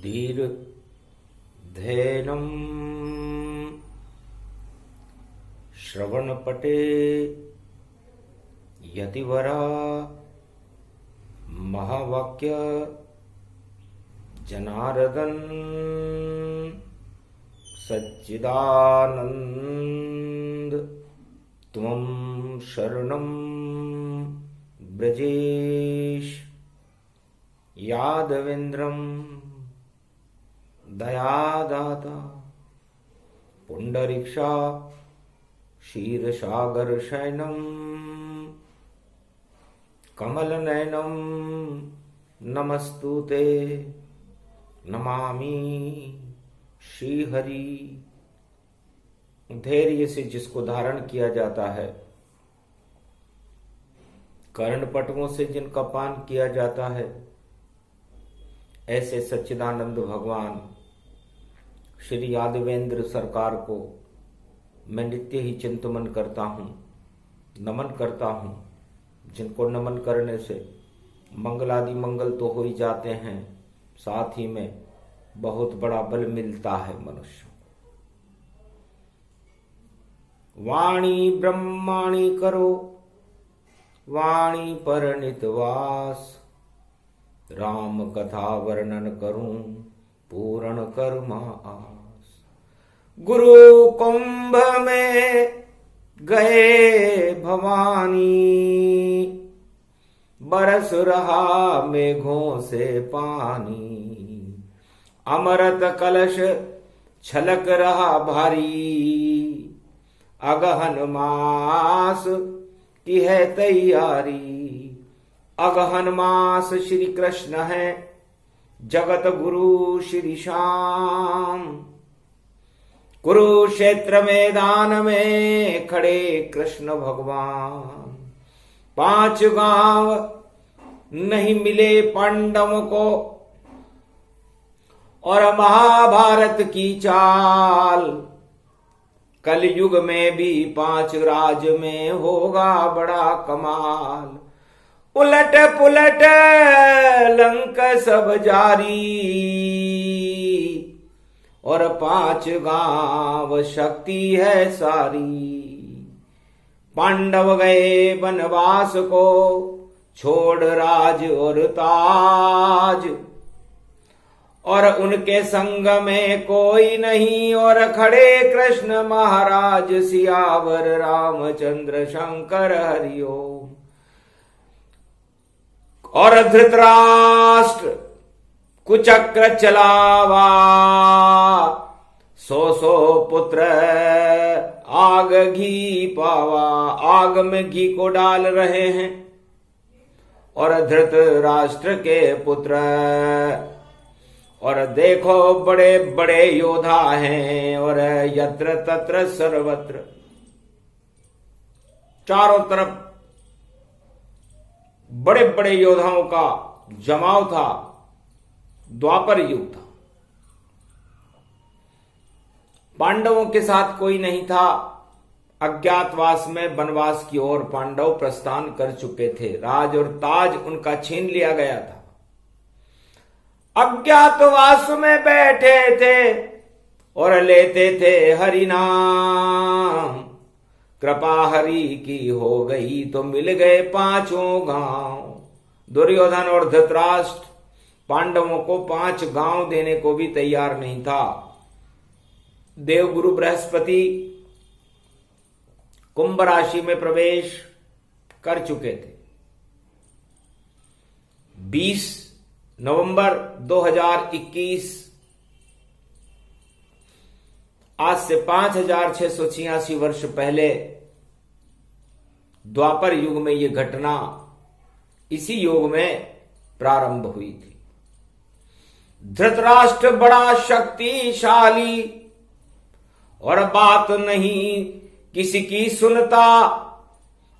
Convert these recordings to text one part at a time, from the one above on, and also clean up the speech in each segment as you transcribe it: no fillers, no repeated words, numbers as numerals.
धीर धेनम श्रवणपटे यतिवरा महावाक्य जनार्दन सच्चिदानंद त्वं शरणं ब्रजेश यादवेन्द्रं दयादाता पुंडरीक्षा क्षीरसागर शयनम कमलनयनम नमस्तुते नमामि श्रीहरि। धैर्य से जिसको धारण किया जाता है, कर्णपटुओं से जिनका पान किया जाता है, ऐसे सच्चिदानंद भगवान श्री यादवेंद्र सरकार को मैं नित्य ही चिंतन करता हूँ, नमन करता हूँ, जिनको नमन करने से मंगलादि मंगल तो हो ही जाते हैं, साथ ही में बहुत बड़ा बल मिलता है मनुष्य को। वाणी ब्रह्माणी करो वाणी पर नितवास, राम कथा वर्णन करूं पूर्ण कर्मा आस। गुरु कुंभ में गए भवानी, बरस रहा मेघों से पानी। अमृत कलश छलक रहा भारी, अगहन मास की है तैयारी। अगहन मास श्री कृष्ण है, जगत गुरु श्री श्याम। कुरुक्षेत्र मैदान में खड़े कृष्ण भगवान। 5 गांव नहीं मिले पांडवों को, और महाभारत की चाल। कलयुग में भी 5 राज में होगा बड़ा कमाल। उलट पुलट लंक सब जारी, और 5 गांव शक्ति है सारी। पांडव गए वनवास को, छोड़ राज और ताज, और उनके संग में कोई नहीं। और खड़े कृष्ण महाराज, सियावर रामचंद्र शंकर हरिओम। और धृतराष्ट्र कुचक्र चलावा, 100 पुत्र आग घी पावा। आग में घी को डाल रहे हैं, और धृतराष्ट्र के पुत्र। और देखो बड़े बड़े योद्धा हैं, और यत्र तत्र सर्वत्र, चारों तरफ बड़े बड़े योद्धाओं का जमाव था। द्वापर युग था, पांडवों के साथ कोई नहीं था। अज्ञातवास में वनवास की ओर पांडव प्रस्थान कर चुके थे। राज और ताज उनका छीन लिया गया था। अज्ञातवास में बैठे थे और लेते थे हरि नाम। कृपा हरि की हो गई तो मिल गए 5 गांव। दुर्योधन और धृतराष्ट्र पांडवों को 5 गांव देने को भी तैयार नहीं था। देवगुरु बृहस्पति कुंभ राशि में प्रवेश कर चुके थे। 20 नवंबर 2021, आज से 5686 वर्ष पहले द्वापर युग में यह घटना इसी युग में प्रारंभ हुई थी। धृतराष्ट्र बड़ा शक्तिशाली और बात नहीं किसी की सुनता,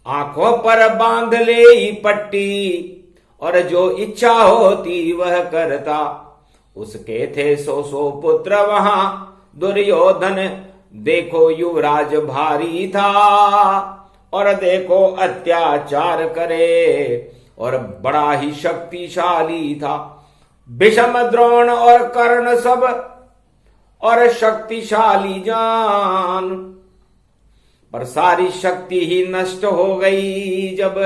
आंखों पर बांध ले पट्टी और जो इच्छा होती वह करता। उसके थे 100 पुत्र वहां, दुर्योधन देखो युवराज भारी था, और देखो अत्याचार करे और बड़ा ही शक्तिशाली था। भीष्म द्रोण और कर्ण सब और शक्तिशाली जान, पर सारी शक्ति ही नष्ट हो गई जब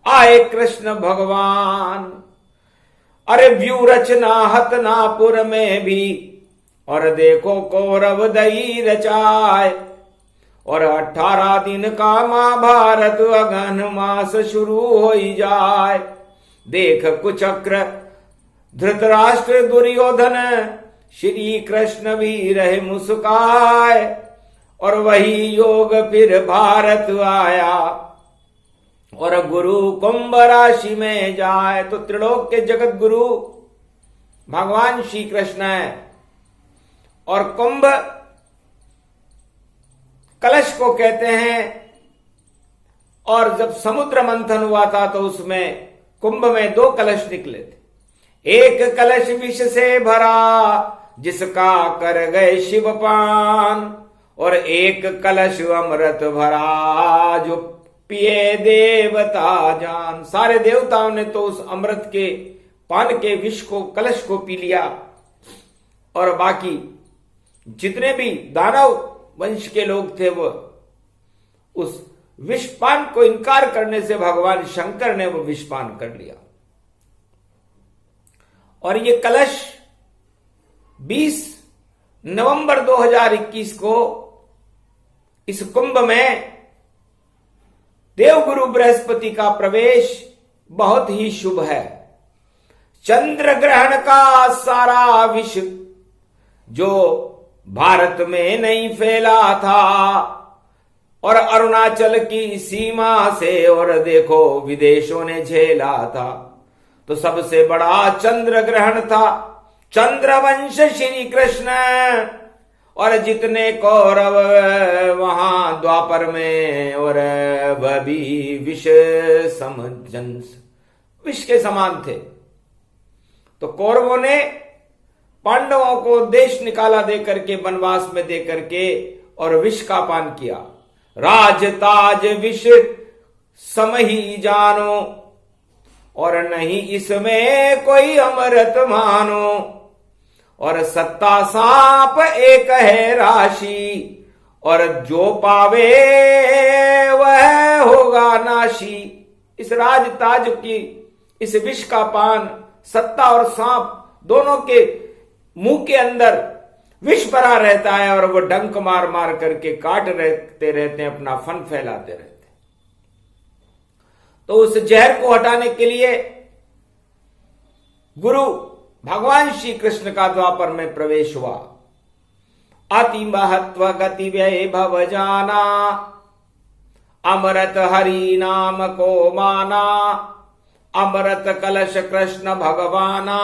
आए कृष्ण भगवान। अरे व्यू रचना हतनापुर में भी, और देखो कौरव दई रचाए, और 18 दिन का महाभारत अगन मास शुरू हो जाए। देख कुचक्र धृतराष्ट्र दुर्योधन, श्री कृष्ण भी रहे मुस्काए, और वही योग फिर भारत आया, और गुरु कुंभ राशि में जाए। तो त्रिलोक के जगत गुरु भगवान श्री कृष्ण है, और कुंभ कलश को कहते हैं। और जब समुद्र मंथन हुआ था तो उसमें कुंभ में 2 कलश निकले थे। एक कलश विष से भरा जिसका कर गए शिवपान, और एक कलश अमृत भरा जो पिए देवता जान। सारे देवताओं ने तो उस अमृत के पान के विष को कलश को पी लिया, और बाकी जितने भी दानव वंश के लोग थे वो उस विषपान को इनकार करने से भगवान शंकर ने वो विषपान कर लिया। और ये कलश 20 नवंबर 2021 को इस कुंभ में देवगुरु बृहस्पति का प्रवेश बहुत ही शुभ है। चंद्र ग्रहण का सारा विष जो भारत में नहीं फैला था, और अरुणाचल की सीमा से और देखो विदेशों ने झेला था, तो सबसे बड़ा चंद्र ग्रहण था। चंद्रवंश श्री कृष्ण और जितने कौरव वहां द्वापर में, और वह भी विष समजंस, विष के समान थे। तो कौरवों ने पांडवों को देश निकाला दे करके, वनवास में दे करके, और विष का पान किया। राज ताज विष सम ही जानो, और नहीं इसमें कोई अमृत मानो, और सत्ता सांप एक है राशि, और जो पावे वह होगा नाशी। इस राज ताज की इस विष का पान, सत्ता और सांप दोनों के मुंह के अंदर विष भरा रहता है, और वो डंक मार मार करके काटते रहते हैं, अपना फन फैलाते रहते हैं। तो उस जहर को हटाने के लिए गुरु भगवान श्री कृष्ण का द्वापर में प्रवेश हुआ। अति महत्व गति व्यय भव जाना, अमृत हरि नाम को माना, अमृत कलश कृष्ण भगवाना,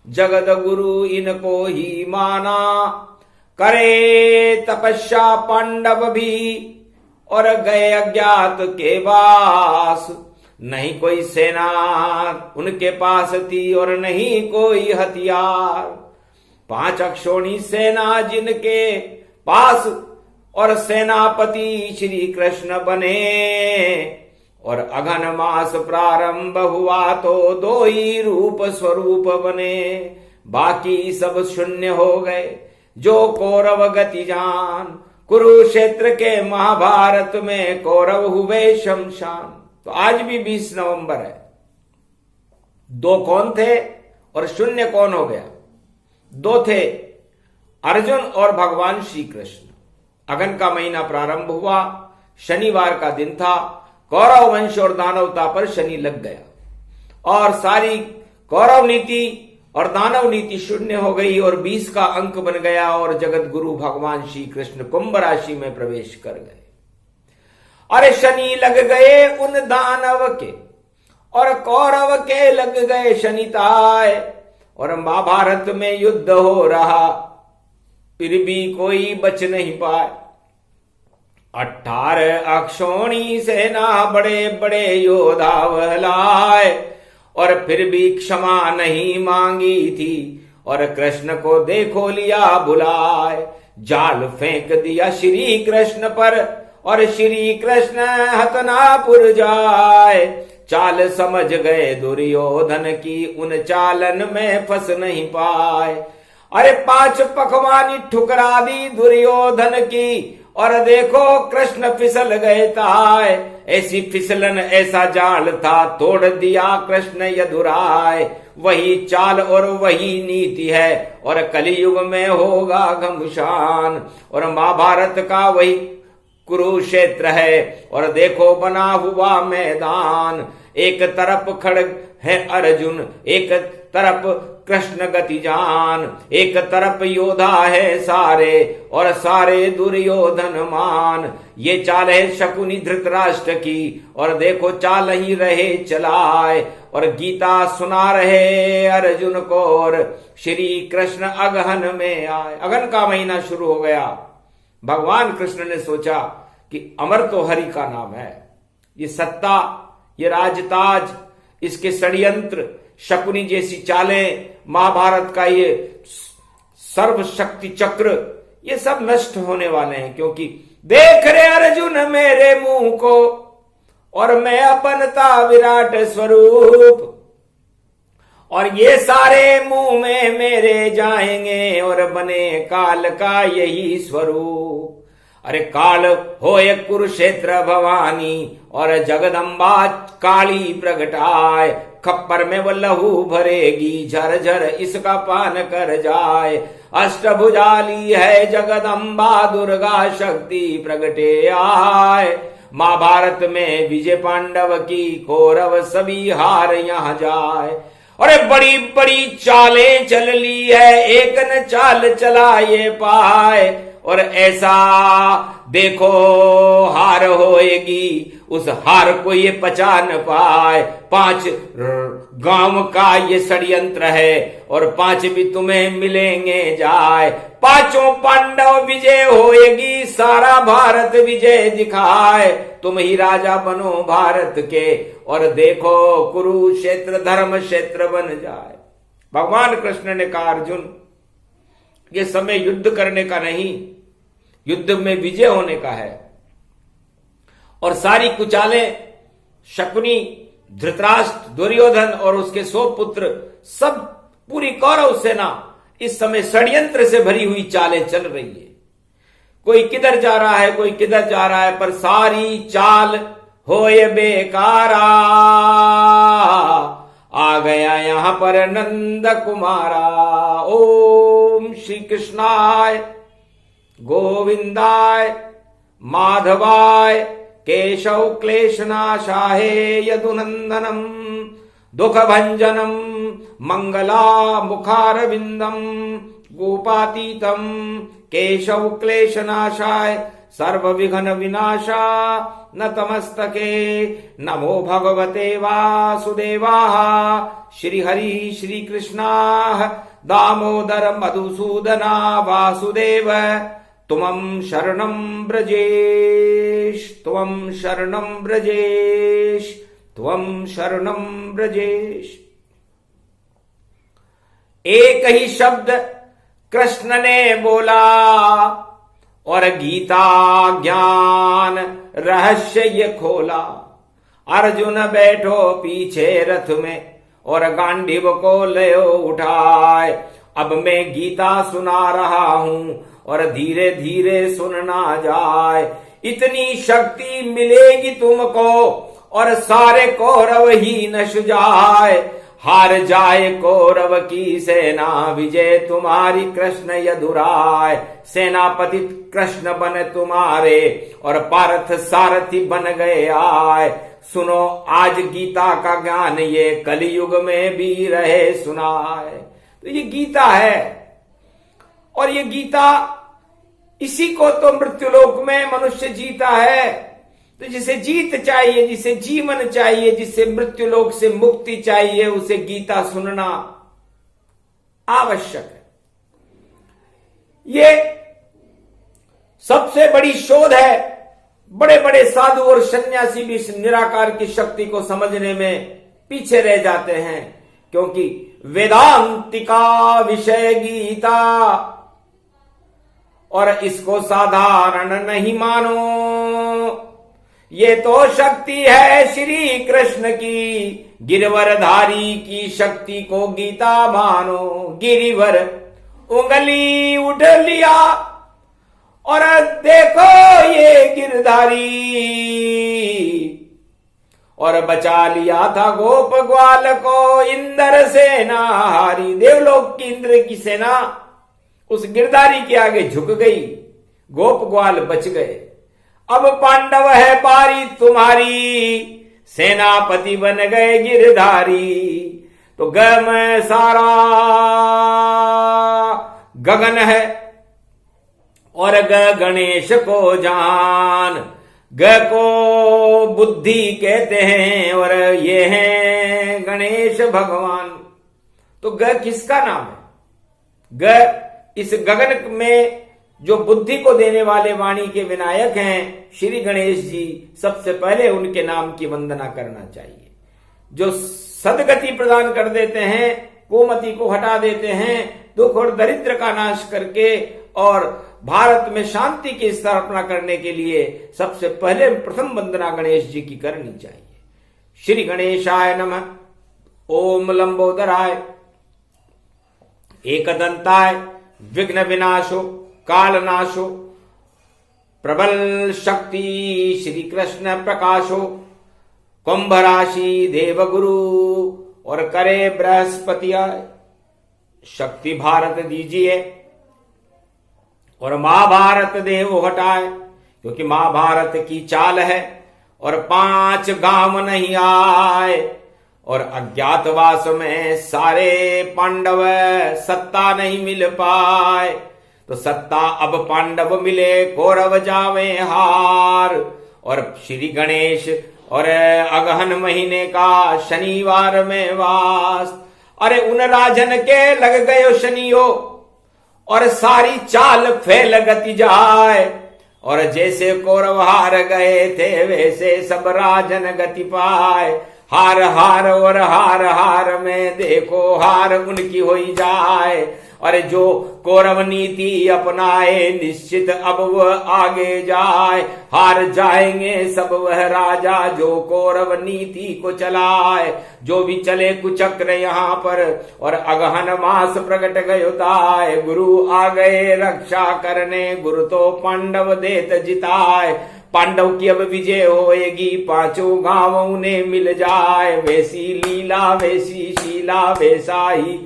जगत गुरु इनको ही माना। करे तपस्या पांडव भी, और गए अज्ञात के वास, नहीं कोई सेना उनके पास थी और नहीं कोई हथियार। 5 अक्षोणी सेना जिनके पास, और सेनापति श्री कृष्ण बने, और अघन मास प्रारंभ हुआ तो 2 ही रूप स्वरूप बने। बाकी सब शून्य हो गए जो कौरव गति जान, कुरुक्षेत्र के महाभारत में कौरव हुए शमशान। तो आज भी 20 नवंबर है। 2 कौन थे और शून्य कौन हो गया? 2 थे, अर्जुन और भगवान श्री कृष्ण। अगन का महीना प्रारंभ हुआ, शनिवार का दिन था, कौरव वंश और दानवता पर शनि लग गया, और सारी कौरव नीति और दानव नीति शून्य हो गई, और 20 का अंक बन गया, और जगत गुरु भगवान श्री कृष्ण कुंभ राशि में प्रवेश कर गए। अरे शनि लग गए उन दानव के, और कौरव के लग गए शनिताय, और महाभारत में युद्ध हो रहा, फिर भी कोई बच नहीं पाए। 18 अक्षौणी सेना बड़े बड़े योद्धा लाए, और फिर भी क्षमा नहीं मांगी थी, और कृष्ण को देखो लिया बुलाए। जाल फेंक दिया श्री कृष्ण पर, और श्री कृष्ण हतनापुर जाए। चाल समझ गए दुर्योधन की, उन चालन में फंस नहीं पाए। अरे 5 पकवानी ठुकरा दी दुर्योधन की, और देखो कृष्ण फिसल गए ताय। ऐसी फिसलन ऐसा जाल था, तोड़ दिया कृष्ण यदुराय। वही चाल और वही नीति है, और कलियुग में होगा घमशान। और महाभारत का वही कुरुक्षेत्र है, और देखो बना हुआ मैदान। एक तरफ खड़ग है अर्जुन, एक तरफ कृष्ण गतिजान, एक तरफ योद्धा है सारे, और सारे दुर्योधन मान। ये चाल है शकुनी धृतराष्ट्र की, और देखो चाल ही रहे चलाए। और गीता सुना रहे अर्जुन को, और श्री कृष्ण अगहन में आए। अगहन का महीना शुरू हो गया। भगवान कृष्ण ने सोचा कि अमर तो हरि का नाम है, ये सत्ता, ये राजताज, इसके षड्यंत्र, शकुनी जैसी चालें, महाभारत का ये सर्वशक्ति चक्र, ये सब नष्ट होने वाले हैं। क्योंकि देख रहे अर्जुन मेरे मुंह को, और मैं अपनता विराट स्वरूप, और ये सारे मुंह में मेरे जाएंगे, और बने काल का यही स्वरूप। अरे काल होए कुरुक्षेत्र भवानी, और जगदम्बा काली प्रगटाए। खप्पर में वो लहू भरेगी, झरझर इसका पान कर जाए। अष्टभुजाली है जगदम्बा, दुर्गा शक्ति प्रगटे आए। महाभारत में विजय पांडव की, कौरव सभी हार यहां जाए। अरे बड़ी बड़ी चालें चल ली है, एक न चाल चला ये पाए। और ऐसा देखो हार होएगी, उस हार को ये पचा न पाए। 5 गांव का ये षड्यंत्र है, और 5 भी तुम्हें मिलेंगे जाए। 5 पांडव विजय होएगी, सारा भारत विजय दिखाए। तुम ही राजा बनो भारत के, और देखो कुरुक्षेत्र धर्म क्षेत्र बन जाए। भगवान कृष्ण ने कहा अर्जुन, ये समय युद्ध करने का नहीं, युद्ध में विजय होने का है। और सारी कुचालें, शकुनी, धृतराष्ट्र, दुर्योधन और उसके 100 पुत्र, सब पूरी कौरव सेना इस समय षड्यंत्र से भरी हुई चालें चल रही है। कोई किधर जा रहा है, कोई किधर जा रहा है, पर सारी चाल होए बेकारा। आ गया यहां पर नंद कुमारा। ओम श्री कृष्णाय गोविंदाय माधवाय केशव क्लेशनाशाहे यदुनंदनम दुख भंजनम मंगला मुखारविंदम गोपातीतम केशव क्लेशनाशाय सर्व विघ्न विनाशा नतमस्तके नमो भगवते वासुदेवाः श्री हरि श्री कृष्णा दामोदर मधुसूदना वासुदेव तुमं शरणं ब्रजेश तुमं शरणं ब्रजेश तुमं शरणं ब्रजेश। एक ही शब्द कृष्ण ने बोला और गीता ज्ञान रहस्य ये खोला। अर्जुन बैठो पीछे रथ में और गांडीव को ले उठाए। अब मैं गीता सुना रहा हूं और धीरे धीरे सुनना जाए। इतनी शक्ति मिलेगी तुमको और सारे कौरव ही नश जाए। हार जाए कौरव की सेना विजय तुम्हारी कृष्ण यदुराय। सेनापति कृष्ण बन तुम्हारे और पार्थ सारथी बन गए आए। सुनो आज गीता का ज्ञान ये कलयुग में भी रहे सुनाए। तो ये गीता है और ये गीता इसी को तो मृत्युलोक में मनुष्य जीता है। तो जिसे जीत चाहिए, जिसे जीवन चाहिए, जिसे मृत्युलोक से मुक्ति चाहिए, उसे गीता सुनना आवश्यक है। ये सबसे बड़ी शोध है। बड़े बड़े साधु और सन्यासी भी इस निराकार की शक्ति को समझने में पीछे रह जाते हैं, क्योंकि वेदांतिका विषय गीता और इसको साधारण नहीं मानो। ये तो शक्ति है श्री कृष्ण की, गिरवरधारी की शक्ति को गीता मानो। गिरिवर उंगली उठ लिया और देखो ये गिरधारी, और बचा लिया था गोप ग्वाल को इंद्र सेना हारी। देवलोक की इंद्र की सेना उस गिरधारी के आगे झुक गई, गोप ग्वाल बच गए। अब पांडव है पारी तुम्हारी, सेनापति बन गए गिरधारी। तो ग में सारा गगन है और ग गणेश को जान। ग को बुद्धि कहते हैं और ये हैं गणेश भगवान। तो ग किसका नाम है? ग इस गगन में जो बुद्धि को देने वाले वाणी के विनायक हैं श्री गणेश जी, सबसे पहले उनके नाम की वंदना करना चाहिए। जो सदगति प्रदान कर देते हैं, कोमति को हटा देते हैं, दुख और दरिद्र का नाश करके और भारत में शांति की स्थापना करने के लिए सबसे पहले प्रथम वंदना गणेश जी की करनी चाहिए। श्री गणेशाय नमः। ओम लंबोदराय एकदंताय विघ्न विनाशो कालनाशो प्रबल शक्ति श्री कृष्ण प्रकाशो कुंभ राशि देवगुरु और करे बृहस्पति आय। शक्ति भारत दीजिए और महाभारत देव हटाए, क्योंकि महाभारत की चाल है और 5 गांव नहीं आए। और अज्ञातवास में सारे पांडव सत्ता नहीं मिल पाए, तो सत्ता अब पांडव मिले कौरव जावे हार। और श्री गणेश और अगहन महीने का शनिवार में वास। अरे उन राजन के लग गयो शनियो और सारी चाल फैल गति जाए। और जैसे कौरव हार गए थे वैसे सब राजन गति पाए। हार हार और हार हार में देखो हार उनकी होई जाए। और जो कौरव नीति अपनाए निश्चित अब वह आगे जाए। हार जाएंगे सब वह राजा जो कौरव नीति को चलाए। जो भी चले कुचक्र यहाँ पर और अगहन मास प्रकट गयोताए। गुरु आ गए रक्षा करने, गुरु तो पांडव देत जिताए। पांडव की अब विजय होएगी, 5 गांव उन्हें मिल जाए। वैसी लीला वैसी शीला वैसा ही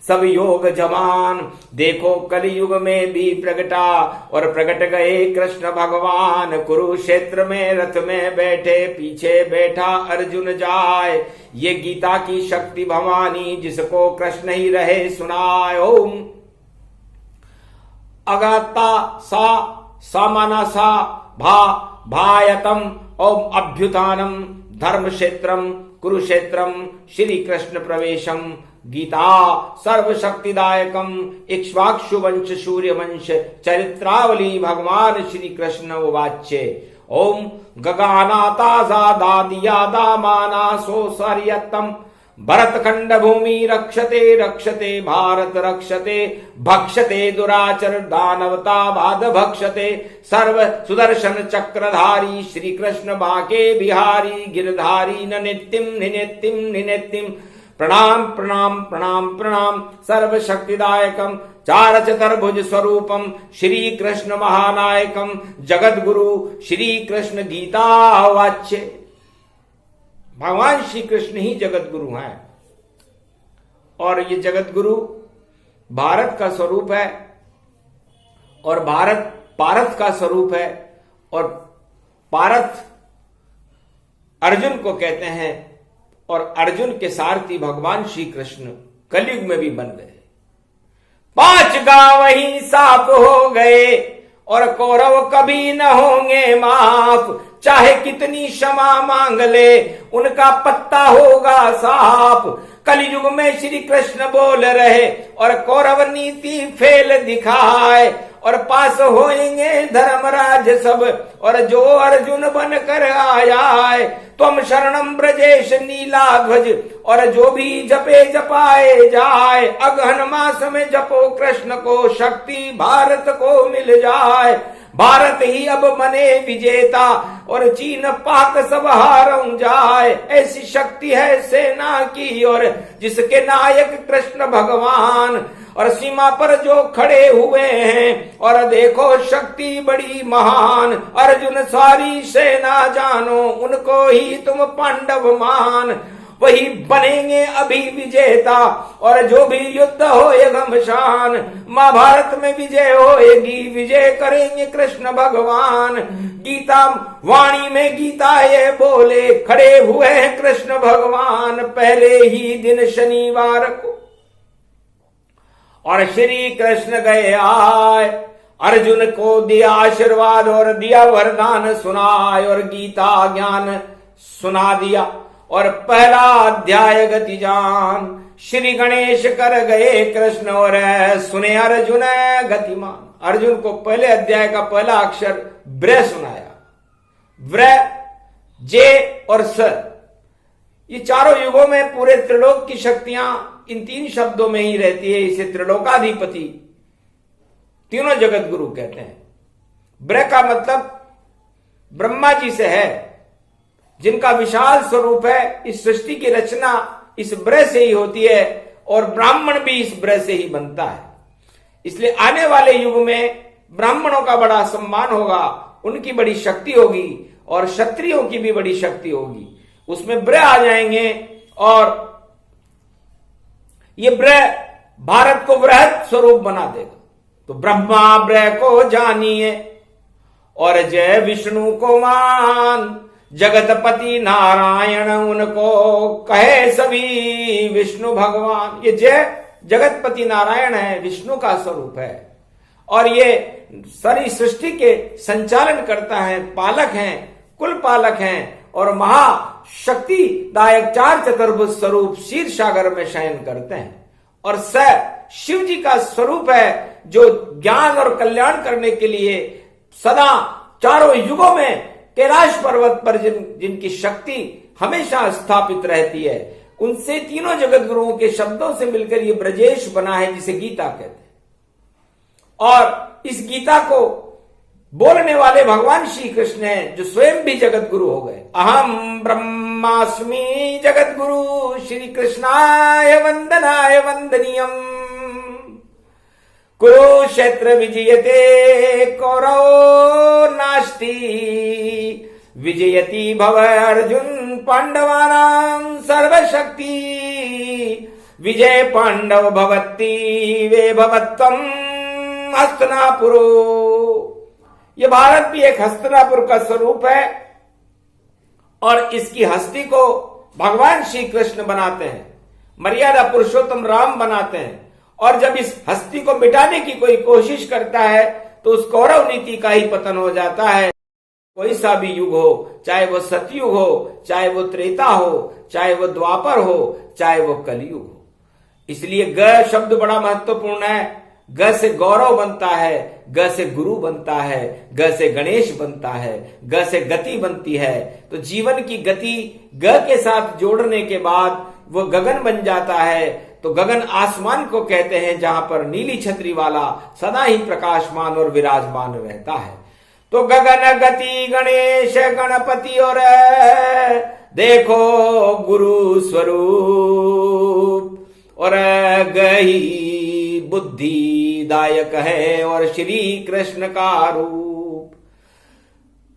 सब योग जमान। देखो कलयुग में भी प्रगटा और प्रकट गए कृष्ण भगवान। कुरुक्षेत्र में रथ में बैठे, पीछे बैठा अर्जुन जाए। ये गीता की शक्ति भवानी, जिसको कृष्ण ही रहे सुनाए। ओम अगाता सा सामाना सा भा भायतम ओम अभ्युत्थानम धर्म क्षेत्रम कुरुक्षेत्रम श्री कृष्ण प्रवेशम। गीता सर्वशक्तिदायकम इक्ष्वाकु वंश सूर्य वंश चरित्रावली भगवान श्री कृष्ण उवाच्य। ओम गगनाता दादिया दामाना सो सर्यतम भरतखंड भूमि रक्षते रक्षते भारत रक्षते भक्षते दुराचर दानवता बाद भक्षते सर्व सुदर्शन चक्रधारी श्री कृष्ण बाके बिहारी गिरधारी नित्यम निनित्यम निनित्यम। प्रणाम प्रणाम प्रणाम प्रणाम सर्व शक्तिदायकम चार चतुर्भुज स्वरूपम श्री कृष्ण महानायकम जगत गुरु श्री कृष्ण गीता वाच्य। भगवान श्री कृष्ण ही जगत गुरु हैं और ये जगत गुरु भारत का स्वरूप है और भारत पारथ का स्वरूप है। और पारथ अर्जुन को कहते हैं और अर्जुन के सारथी भगवान श्री कृष्ण कलयुग में भी बन गए। 5 गांव ही साफ हो गए और कौरव कभी न होंगे माफ। चाहे कितनी क्षमा मांग ले उनका पत्ता होगा साफ। कलयुग में श्री कृष्ण बोल रहे और कौरव नीति फेल दिखाए, और पास होएंगे धर्मराज सब और जो अर्जुन बन कर आया है। तुम शरणम ब्रजेश नीला ध्वज और जो भी जपे जपाए जाए, अगहन मास में जपो कृष्ण को शक्ति भारत को मिल जाए। भारत ही अब बने विजेता और चीन पाक सब हारं जाए। ऐसी शक्ति है सेना की और जिसके नायक कृष्ण भगवान, और सीमा पर जो खड़े हुए हैं और देखो शक्ति बड़ी महान। अर्जुन सारी सेना जानो उनको ही तुम पांडव मान, वही बनेंगे अभी विजेता और जो भी युद्ध होएगा घमसान। महाभारत में विजय होएगी, विजय करेंगे कृष्ण भगवान। गीता वाणी में गीता ये बोले, खड़े हुए हैं कृष्ण भगवान पहले ही दिन शनिवार को, और श्री कृष्ण गए आए। अर्जुन को दिया आशीर्वाद और दिया वरदान सुनाए और गीता ज्ञान सुना दिया और पहला अध्याय गति जान। श्री गणेश कर गए कृष्ण और सुने अर्जुन गतिमान। अर्जुन को पहले अध्याय का पहला अक्षर ब्र सुनाया। व्र, जे और स, ये चारों युगों में पूरे त्रिलोक की शक्तियां इन तीन शब्दों में ही रहती है। इसे त्रिलोकाधिपति तीनों जगत गुरु कहते हैं। ब्र का मतलब ब्रह्मा जी से है, जिनका विशाल स्वरूप है। इस सृष्टि की रचना इस ब्र से ही होती है और ब्राह्मण भी इस ब्र से ही बनता है। इसलिए आने वाले युग में ब्राह्मणों का बड़ा सम्मान होगा, उनकी बड़ी शक्ति होगी और क्षत्रियों की भी बड़ी शक्ति होगी। उसमें ब्र आ जाएंगे और ये ब्र भारत को वृहत स्वरूप बना देगा। तो ब्रह्मा ब्र को जानिए और जय विष्णु को मान, जगतपति नारायण उनको कहे सभी विष्णु भगवान। ये जय जगतपति नारायण है, विष्णु का स्वरूप है और ये सारी सृष्टि के संचालन करता है, पालक हैं, कुल पालक हैं और महाशक्तिदायक चार चतुर्भुज स्वरूप क्षीर सागर में शयन करते हैं। और स शिव जी का स्वरूप है जो ज्ञान और कल्याण करने के लिए सदा चारों युगों में कैलाश पर्वत पर जिनकी शक्ति हमेशा स्थापित रहती है, उनसे तीनों जगत गुरुओं के शब्दों से मिलकर ये ब्रजेश बना है, जिसे गीता कहते हैं। और इस गीता को बोलने वाले भगवान श्री कृष्ण हैं, जो स्वयं भी जगत गुरु हो गए। अहम ब्रह्मास्मि जगत गुरु श्री कृष्णाय वंदनाय वंदनीयम। कुरुक्षेत्र विजयते कौरव नास्ति, विजयति भव अर्जुन पांडवानां सर्वशक्ति। विजय पांडव भवति वे भवत्वं हस्तिनापुरो। ये भारत भी एक हस्तिनापुर का स्वरूप है और इसकी हस्ती को भगवान श्री कृष्ण बनाते हैं, मर्यादा पुरुषोत्तम राम बनाते हैं। और जब इस हस्ती को मिटाने की कोई कोशिश करता है तो उस कौरव नीति का ही पतन हो जाता है। कोई सा भी युग हो, चाहे वो सतयुग हो, चाहे वो त्रेता हो, चाहे वो द्वापर हो, चाहे वो कलयुग हो। इसलिए ग शब्द बड़ा महत्वपूर्ण है। ग से गौरव बनता है, ग से गुरु बनता है, ग से गणेश बनता है, ग से गति बनती है। तो जीवन की गति ग के साथ जोड़ने के बाद वो गगन बन जाता है। तो गगन आसमान को कहते हैं, जहां पर नीली छतरी वाला सदा ही प्रकाशमान और विराजमान रहता है। तो गगन गति गणेश गणपति और देखो गुरु स्वरूप और गही बुद्धि दायक है और श्री कृष्ण का रूप।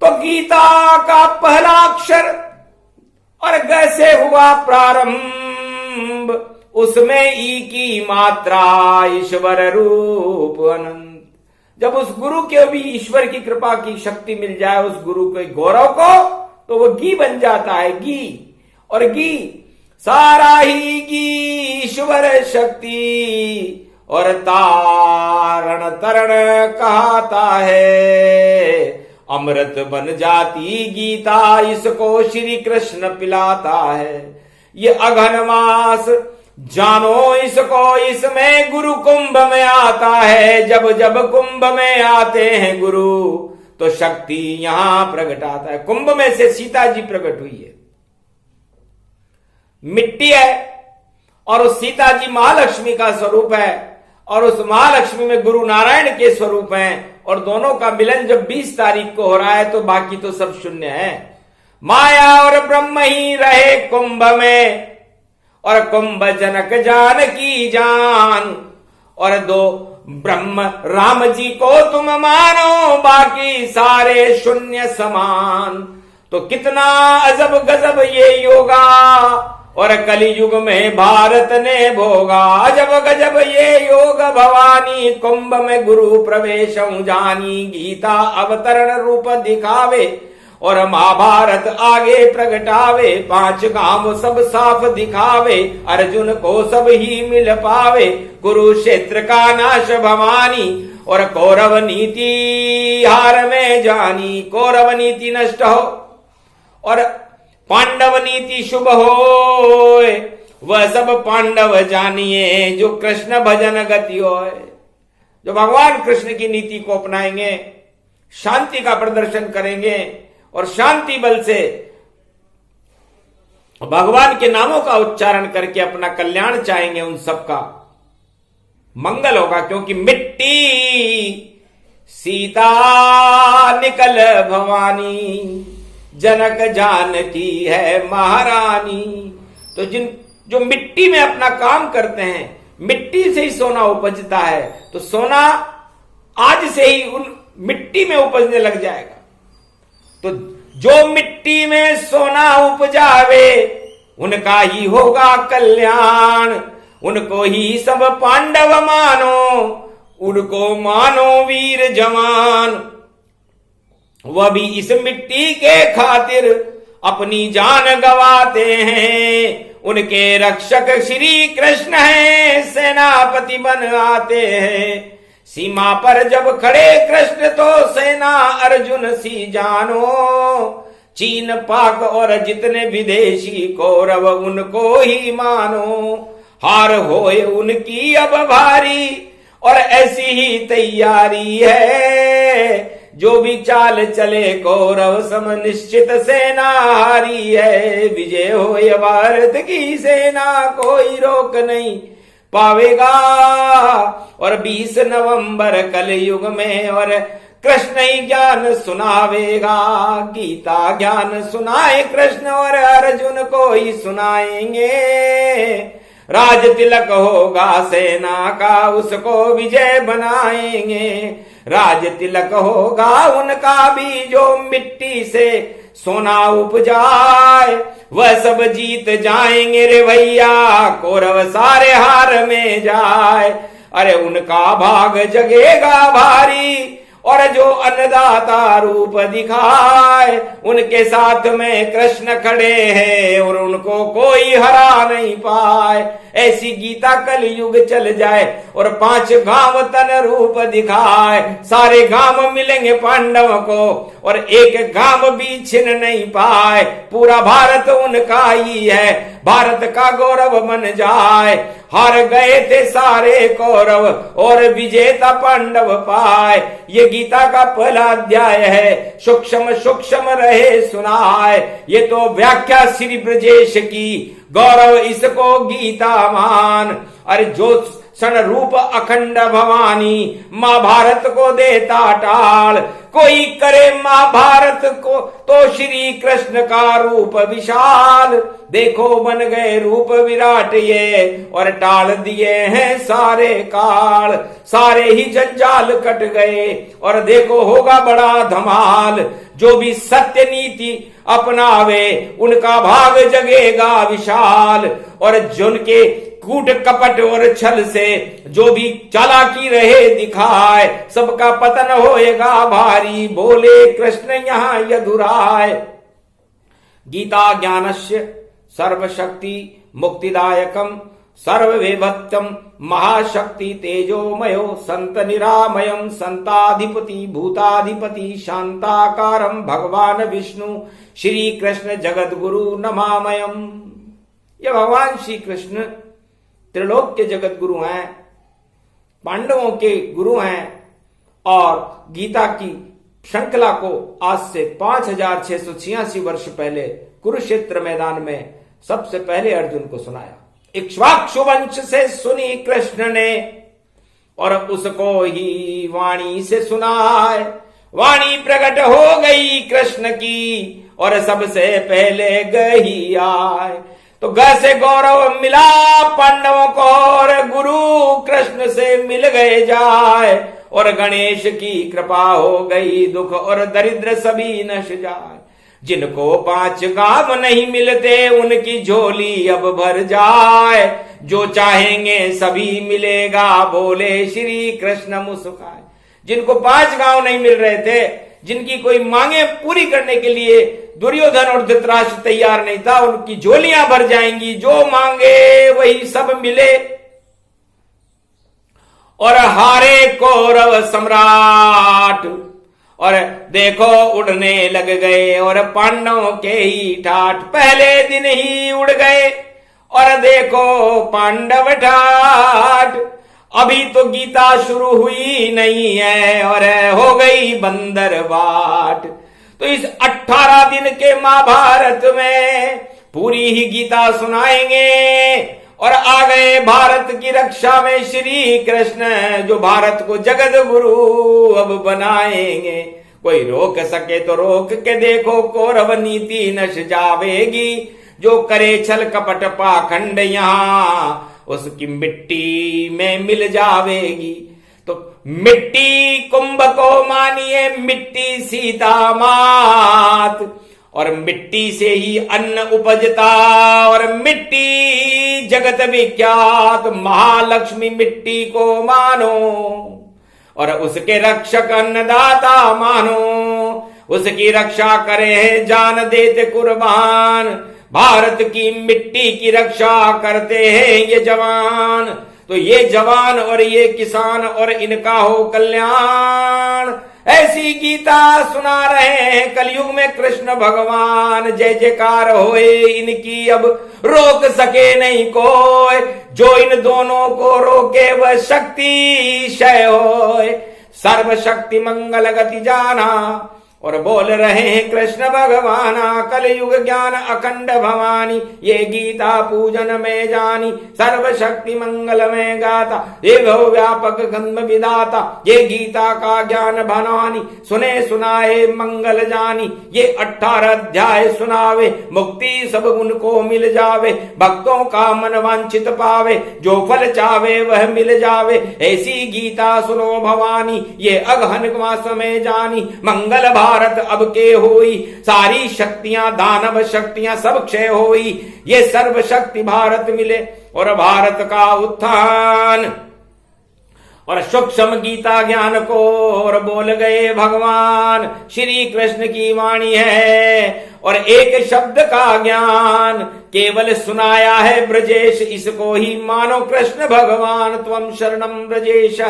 तो गीता का पहला अक्षर और ग से हुआ प्रारंभ, उसमें ई की मात्रा ईश्वर रूप अनंत। जब उस गुरु के भी ईश्वर की कृपा की शक्ति मिल जाए उस गुरु के गौरव को, तो वो गी बन जाता है। गी और गी सारा ही गी ईश्वर शक्ति और तारण तरण कहता है अमृत बन जाती गीता, इसको श्री कृष्ण पिलाता है। ये अघन मास जानो इसको, इसमें गुरु कुंभ में आता है। जब जब कुंभ में आते हैं गुरु तो शक्ति यहां प्रकट आता है। कुंभ में से सीता जी प्रकट हुई है, मिट्टी है, और उस सीता जी महालक्ष्मी का स्वरूप है, और उस महालक्ष्मी में गुरु नारायण के स्वरूप हैं, और दोनों का मिलन जब 20 तारीख को हो रहा है तो बाकी तो सब शून्य है। माया और ब्रह्म ही रहे कुंभ में, और कुंभ जनक जानकी जान, और दो ब्रह्म राम जी को तुम मानो, बाकी सारे शून्य समान। तो कितना अजब गजब ये योगा, और कलियुग में भारत ने भोगा। अजब गजब ये योग भवानी, कुंभ में गुरु प्रवेशं जानी। गीता अवतरण रूप दिखावे, और महाभारत आगे प्रगटावे। 5 गांव सब साफ दिखावे, अर्जुन को सब ही मिल पावे। कुरुक्षेत्र का नाश भवानी, और कौरव नीति हार में जानी। कौरव नीति नष्ट हो और पांडव नीति शुभ हो, वह सब पांडव जानिए। जो कृष्ण भजन गति होए, जो भगवान कृष्ण की नीति को अपनाएंगे, शांति का प्रदर्शन करेंगे, और शांति बल से भगवान के नामों का उच्चारण करके अपना कल्याण चाहेंगे, उन सबका मंगल होगा। क्योंकि मिट्टी सीता निकल भवानी, जनक जानकी है महारानी। तो जो मिट्टी में अपना काम करते हैं, मिट्टी से ही सोना उपजता है, तो सोना आज से ही उन मिट्टी में उपजने लग जाएगा। तो जो मिट्टी में सोना उपजावे, उनका ही होगा कल्याण। उनको ही सब पांडव मानो, उनको मानो वीर जवान। वह भी इस मिट्टी के खातिर अपनी जान गवाते हैं। उनके रक्षक श्री कृष्ण हैं, सेनापति बन आते हैं। सीमा पर जब खड़े कृष्ण तो सेना अर्जुन सी जानो। चीन पाक और जितने विदेशी कौरव उनको ही मानो। हार होए उनकी अब भारी, और ऐसी ही तैयारी है। जो भी चाल चले कौरव सम निश्चित सेना हारी है। विजय होए भारत की सेना, कोई रोक नहीं पावेगा। और 20 नवंबर कलयुग में और कृष्ण ही ज्ञान सुनावेगा। गीता ज्ञान सुनाए कृष्ण, और अर्जुन को ही सुनाएंगे। राज तिलक होगा सेना का, उसको विजय बनाएंगे। राज तिलक होगा उनका भी, जो मिट्टी से सोना उपजाए। वह सब जीत जाएंगे रे भैया, कौरव सारे हार में जाए। अरे उनका भाग जगेगा भारी, और जो अन्नदाता रूप दिखाए। उनके साथ में कृष्ण खड़े हैं, और उनको कोई हरा नहीं पाए। ऐसी गीता कल युग चल जाए, और 5 गांव तन रूप दिखाए। सारे गांव मिलेंगे पांडव को, और एक गांव भी छिन नहीं पाए। पूरा भारत उनका ही है, भारत का गौरव बन जाए। हार गए थे सारे कौरव, और विजेता पांडव पाए। ये गीता का पहला अध्याय है, सूक्ष्म सूक्ष्म रहे सुनाए। ये तो व्याख्या श्री ब्रजेश की, गौरव इसको गीता मान। अरे जो क्षण रूप अखंड भवानी, महाभारत को देता टाल। कोई करे महाभारत को तो श्री कृष्ण का रूप विशाल। देखो बन गए रूप विराट ये, और टाल दिए हैं सारे काल। सारे ही जंजाल कट गए, और देखो होगा बड़ा धमाल। जो भी सत्य नीति अपनावे, उनका भाग जगेगा विशाल। और जिनके कूट कपट और छल से जो भी चालाकी रहे दिखाए, सबका पतन होएगा भारी। बोले कृष्ण यहाँ यदुराय। गीता ज्ञानस्य सर्वशक्ति मुक्तिदायकम सर्वविभक्तम महाशक्ति तेजोमयो संत निरामयम संताधिपति भूताधिपति शांताकारम भगवान विष्णु श्री कृष्ण जगत गुरु नमामयम। ये भगवान श्री कृष्ण त्रिलोक के जगत गुरु हैं, पांडवों के गुरु हैं और गीता की श्रृंखला को आज से 5686 वर्ष पहले कुरुक्षेत्र मैदान में सबसे पहले अर्जुन को सुनाया। इक्ष्वाकु वंश से सुनी कृष्ण ने और उसको ही वाणी से सुनाए। वाणी प्रकट हो गई कृष्ण की और सबसे पहले गही आए। तो ग से गौरव मिला पांडवों को और गुरु कृष्ण से मिल गए जाए। और गणेश की कृपा हो गई दुख और दरिद्र सभी नश जाए। जिनको 5 गांव नहीं मिलते उनकी झोली अब भर जाए। जो चाहेंगे सभी मिलेगा बोले श्री कृष्ण मुस्काए। जिनको 5 गांव नहीं मिल रहे थे, जिनकी कोई मांगे पूरी करने के लिए दुर्योधन और धृतराष्ट्र तैयार नहीं था, उनकी झोलियां भर जाएंगी। जो मांगे वही सब मिले। और हारे कौरव सम्राट और देखो उड़ने लग गए और पांडवों के ही ठाठ पहले दिन ही उड़ गए। और देखो पांडव ठाठ अभी तो गीता शुरू हुई नहीं है और हो गई बंदर बाट। तो इस 18 दिन के महाभारत में पूरी ही गीता सुनाएंगे। और आ गए भारत की रक्षा में श्री कृष्ण, जो भारत को जगत गुरु अब बनाएंगे। कोई रोक सके तो रोक के देखो, कौरव नीति नश जावेगी। जो करे छल कपट पाखंड यहाँ उसकी मिट्टी में मिल जावेगी। तो मिट्टी कुंभ को मानिए मिट्टी सीता मात। और मिट्टी से ही अन्न उपजता और मिट्टी जगत विख्यात। महालक्ष्मी मिट्टी को मानो और उसके रक्षक अन्नदाता मानो। उसकी रक्षा करे जान देते कुर्बान। भारत की मिट्टी की रक्षा करते हैं ये जवान। तो ये जवान और ये किसान और इनका हो कल्याण। ऐसी गीता सुना रहे हैं कलयुग में कृष्ण भगवान। जय जयकार होए इनकी अब रोक सके नहीं कोई। जो इन दोनों को रोके वह शक्ति क्षय होए। सर्वशक्ति मंगल गति जाना और बोल रहे हैं कृष्ण भगवाना। कलयुग ज्ञान अखंड भवानी ये गीता पूजन में जानी। सर्वशक्ति मंगल में गाता ये भव व्यापक गंध विदाता। ये गीता का ज्ञान भवानी सुने सुनाए मंगल जानी। ये 18 अध्याय सुनावे मुक्ति सब उनको मिल जावे। भक्तों का मन वांछित पावे जो फल चावे वह मिल जावे। ऐसी गीता सुनो भवानी ये अगहन मास में जानी। मंगल भारत अब के होई सारी शक्तियां दानव शक्तियां सब क्षय होई। ये सर्व शक्ति भारत मिले और भारत का उत्थान। और सूक्ष्म गीता ज्ञान को और बोल गए भगवान। श्री कृष्ण की वाणी है और एक शब्द का ज्ञान केवल सुनाया है ब्रजेश। इसको ही मानो कृष्ण भगवान। त्वं शरणं ब्रजेश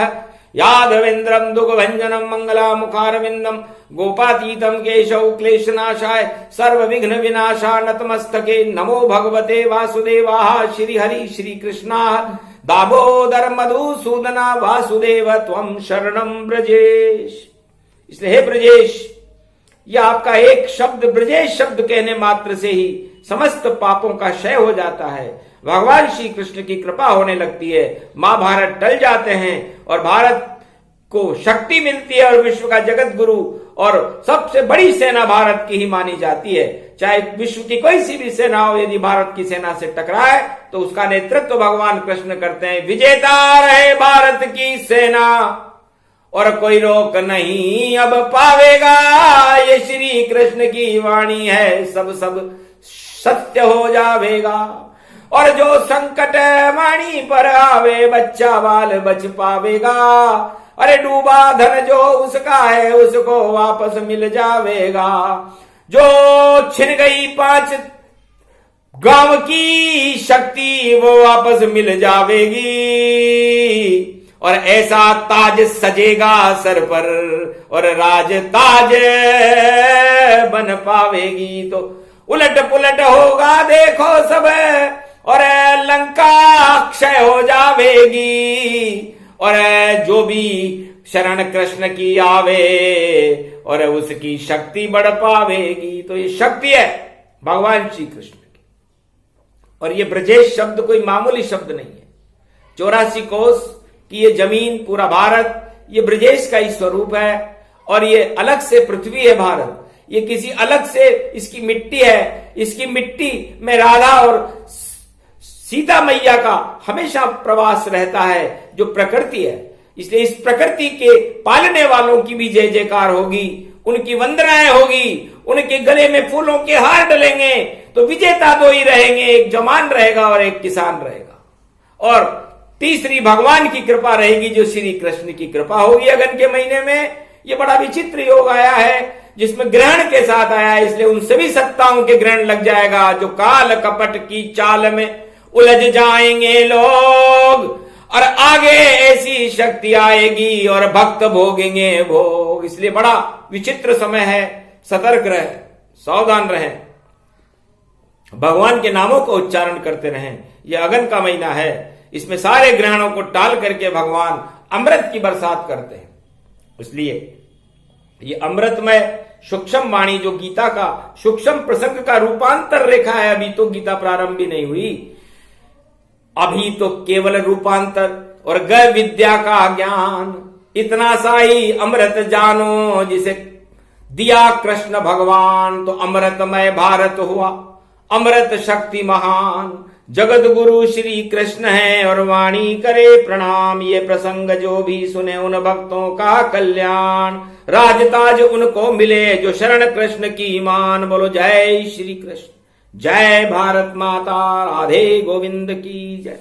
यादवेन्द्रम दुग्भंजनम मंगला मुखारविंदम गोपातीतम केशव क्लेशनाशाय सर्व विघ्न विनाशा नतमस्तके नमो भगवते वासुदेवाः। श्री हरि श्री कृष्णा दामोदर मधुसूदना वासुदेव त्वं शरणं ब्रजेश। इसलिए हे ब्रजेश, यह आपका एक शब्द ब्रजेश शब्द कहने मात्र से ही समस्त पापों का क्षय हो जाता है। भगवान श्री कृष्ण की कृपा होने लगती है। महाभारत टल जाते हैं और भारत को शक्ति मिलती है और विश्व का जगत गुरु और सबसे बड़ी सेना भारत की ही मानी जाती है। चाहे विश्व की कोई सी भी सेना हो, यदि भारत की सेना से टकराए तो उसका नेतृत्व भगवान कृष्ण करते हैं। विजेता रहे भारत की सेना और कोई रोक नहीं अब पावेगा। ये श्री कृष्ण की वाणी है, सब सत्य हो जावेगा। और जो संकट वाणी पर आवे बच्चा बाल बच पावेगा। अरे डूबा धन जो उसका है उसको वापस मिल जावेगा। जो छिन गई 5 गांव की शक्ति वो वापस मिल जावेगी और ऐसा ताज सजेगा सर पर और राज ताज बन पावेगी। तो उलट पुलट होगा देखो सब और लंका क्षय हो जावेगी और जो भी शरण कृष्ण की आवे और उसकी शक्ति बढ़ पावेगी। तो ये शक्ति है भगवान श्री कृष्ण की। और ये ब्रजेश शब्द कोई मामूली शब्द नहीं है। 84 कोस की ये जमीन, पूरा भारत, ये ब्रजेश का ही स्वरूप है। और ये अलग से पृथ्वी है भारत, ये किसी अलग से इसकी मिट्टी है। इसकी मिट्टी में राधा और सीता मैया का हमेशा प्रवास रहता है, जो प्रकृति है। इसलिए इस प्रकृति के पालने वालों की भी जय जयकार होगी, उनकी वंदनाएं होगी, उनके गले में फूलों के हार डलेंगे। तो विजेता दो ही रहेंगे, एक जवान रहेगा और एक किसान रहेगा। और तीसरी भगवान की कृपा रहेगी, जो श्री कृष्ण की कृपा होगी। अगन के महीने में ये बड़ा विचित्र योग आया है, जिसमें ग्रहण के साथ आया है। इसलिए उन सभी सत्ताओं के ग्रहण लग जाएगा जो काल कपट की चाल में उलझ जाएंगे लोग। और आगे ऐसी शक्ति आएगी और भक्त भोगेंगे भोग। इसलिए बड़ा विचित्र समय है। सतर्क रहे, सावधान रहे, भगवान के नामों का उच्चारण करते रहें। यह अगन का महीना है, इसमें सारे ग्रहणों को टाल करके भगवान अमृत की बरसात करते हैं। इसलिए ये अमृतमय सूक्ष्म वाणी, जो गीता का सूक्ष्म प्रसंग का रूपांतर रेखा है, अभी तो गीता प्रारंभ भी नहीं हुई, अभी तो केवल रूपांतर और गय विद्या का ज्ञान। इतना सा ही अमृत जानो जिसे दिया कृष्ण भगवान। तो अमृतमय भारत हुआ, अमृत शक्ति महान। जगत गुरु श्री कृष्ण है और वाणी करे प्रणाम। ये प्रसंग जो भी सुने उन भक्तों का कल्याण। राजताज उनको मिले जो शरण कृष्ण की मान। बोलो जय श्री कृष्ण, जय भारत माता, राधे गोविंद की जय।